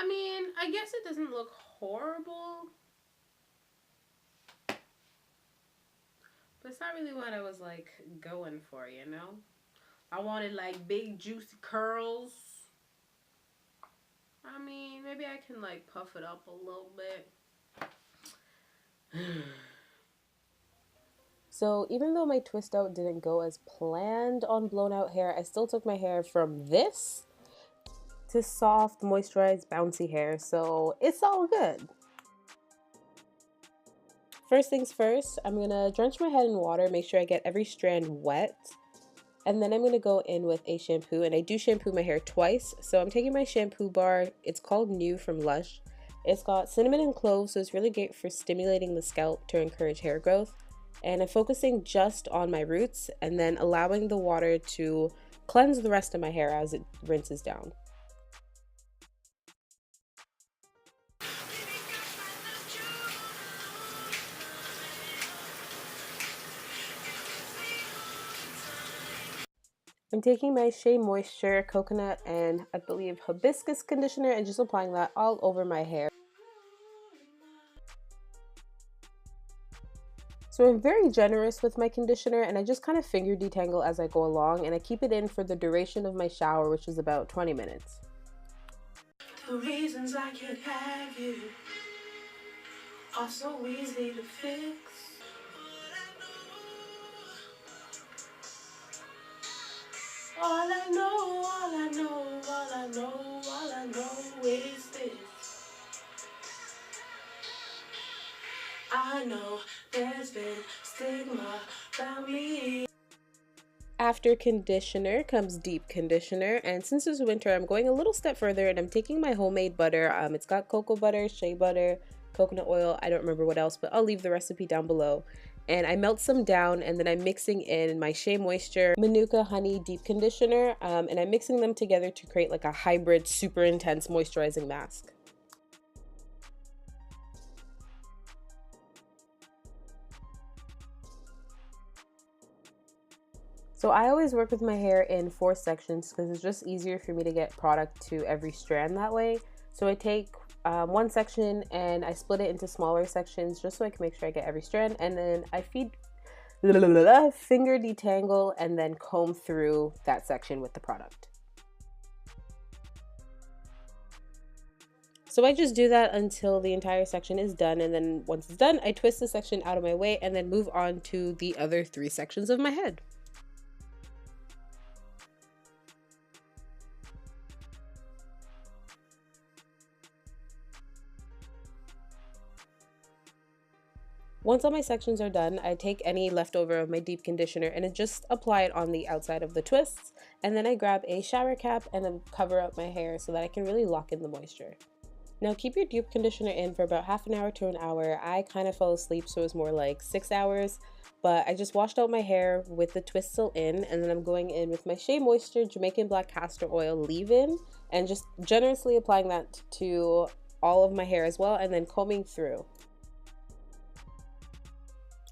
I mean, I guess it doesn't look horrible, but it's not really what I was like going for, you know? I wanted like big juicy curls. I mean, maybe I can like puff it up a little bit. So even though my twist out didn't go as planned on blown out hair, I still took my hair from this to soft, moisturized, bouncy hair. So it's all good. First things first, I'm gonna drench my head in water, make sure I get every strand wet. And then I'm going to go in with a shampoo, and I do shampoo my hair twice. So I'm taking my shampoo bar. It's called New from Lush. It's got cinnamon and cloves, so it's really great for stimulating the scalp to encourage hair growth. And I'm focusing just on my roots and then allowing the water to cleanse the rest of my hair as it rinses down. I'm taking my Shea Moisture Coconut and I believe Hibiscus conditioner and just applying that all over my hair. So I'm very generous with my conditioner and I just kind of finger detangle as I go along, and I keep it in for the duration of my shower, which is about 20 minutes. The reasons I can't have you are so easy to fix. All I know is this. I know there's been stigma about me. After conditioner comes deep conditioner, and since it's winter, I'm going a little step further and I'm taking my homemade butter. It's got cocoa butter, shea butter, coconut oil, I don't remember what else, but I'll leave the recipe down below. And I melt some down, and then I'm mixing in my Shea Moisture Manuka Honey Deep Conditioner, and I'm mixing them together to create like a hybrid super intense moisturizing mask. So I always work with my hair in 4 sections because it's just easier for me to get product to every strand that way. So I take one section and I split it into smaller sections just so I can make sure I get every strand, and then I finger detangle and then comb through that section with the product. So I just do that until the entire section is done, and then once it's done, I twist the section out of my way and then move on to the other 3 sections of my head. Once all my sections are done, I take any leftover of my deep conditioner and I just apply it on the outside of the twists, and then I grab a shower cap and then cover up my hair so that I can really lock in the moisture. Now keep your deep conditioner in for about half an hour to an hour. I kind of fell asleep, so it was more like 6 hours, but I just washed out my hair with the twist still in, and then I'm going in with my Shea Moisture Jamaican Black Castor Oil leave-in and just generously applying that to all of my hair as well, and then combing through.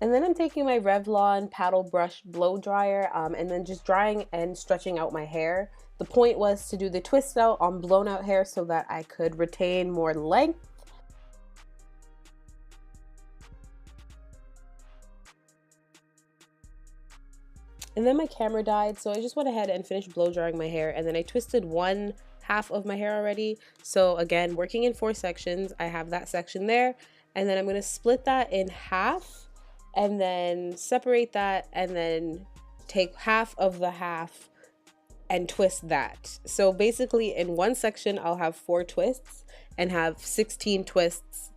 And then I'm taking my Revlon paddle brush blow dryer and then just drying and stretching out my hair. The point was to do the twist out on blown out hair so that I could retain more length. And then my camera died, so I just went ahead and finished blow drying my hair, and then I twisted one half of my hair already. So again, working in 4 sections, I have that section there, and then I'm going to split that in half and then separate that and then take half of the half and twist that. So basically in one section I'll have 4 twists and have 16 twists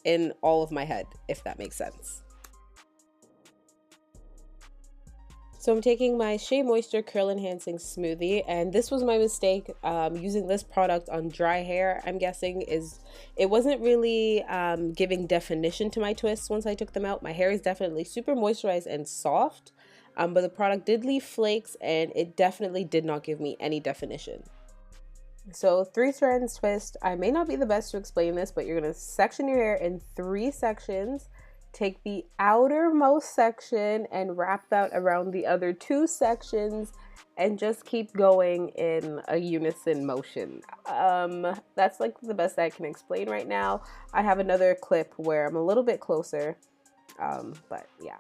in all of my head, if that makes sense. So I'm taking my Shea Moisture Curl Enhancing Smoothie, and this was my mistake using this product on dry hair. I'm guessing it wasn't really giving definition to my twists once I took them out. My hair is definitely super moisturized and soft, but the product did leave flakes and it definitely did not give me any definition. So 3 strands twist. I may not be the best to explain this, but you're going to section your hair in 3 sections. take the outermost section and wrap that around the other two sections and just keep going in a unison motion. That's like the best I can explain right now. I have another clip where I'm a little bit closer, but yeah.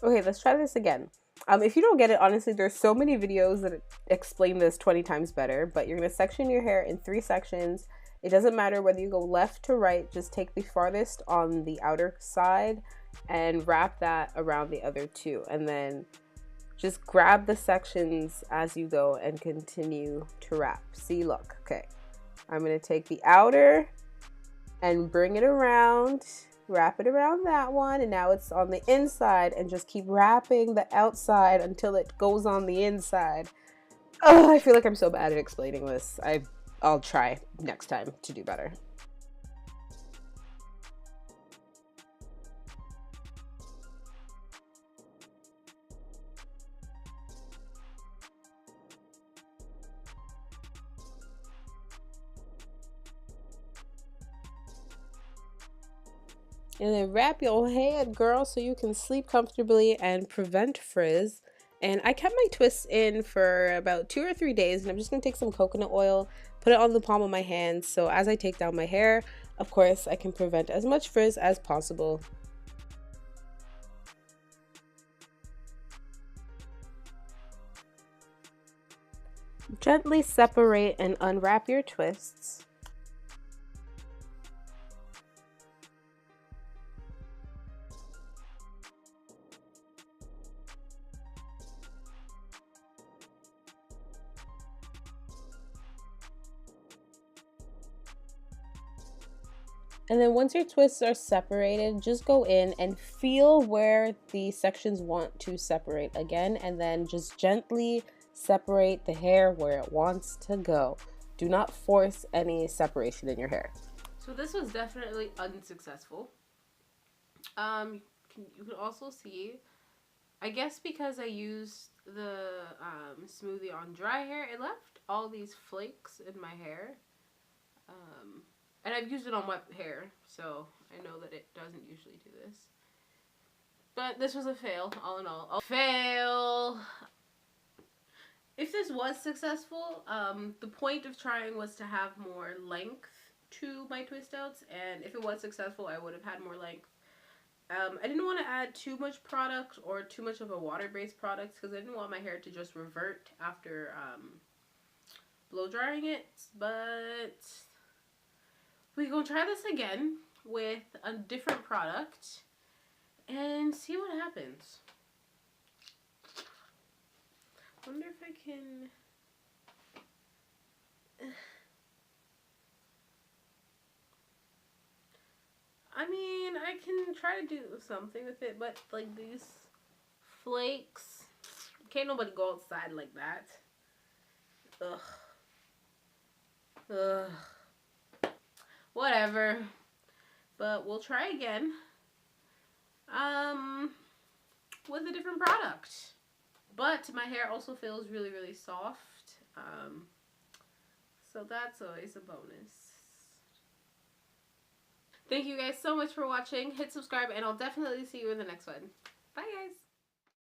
Okay, let's try this again. If you don't get it, honestly, there's so many videos that explain this 20 times better, but you're going to section your hair in 3 sections. It doesn't matter whether you go left to right, just take the farthest on the outer side and wrap that around the other 2. And then just grab the sections as you go and continue to wrap. See, look, okay. I'm going to take the outer and bring it around. Wrap it around that one, and now it's on the inside, and just keep wrapping the outside until it goes on the inside. Oh, I feel like I'm so bad at explaining this. I'll try next time to do better. And then wrap your head, girl, so you can sleep comfortably and prevent frizz. And I kept my twists in for about 2 or 3 days, and I'm just going to take some coconut oil, put it on the palm of my hand, so as I take down my hair, of course, I can prevent as much frizz as possible. Gently separate and unwrap your twists. And then once your twists are separated, just go in and feel where the sections want to separate again, and then just gently separate the hair where it wants to go. Do not force any separation in your hair. So this was definitely unsuccessful. You can also see, I guess because I used the smoothie on dry hair, it left all these flakes in my hair. And I've used it on wet hair, so I know that it doesn't usually do this. But this was a fail, all in all. Fail! If this was successful, the point of trying was to have more length to my twist outs, and if it was successful, I would have had more length. I didn't want to add too much product or too much of a water-based product because I didn't want my hair to just revert after blow drying it, but we're going to try this again with a different product and see what happens. Wonder if I can... I mean, I can try to do something with it, but like these flakes, can't nobody go outside like that. Ugh. Ugh. Whatever. But we'll try again. With a different product. But my hair also feels really, really soft. So that's always a bonus. Thank you guys so much for watching. Hit subscribe and I'll definitely see you in the next one. Bye guys.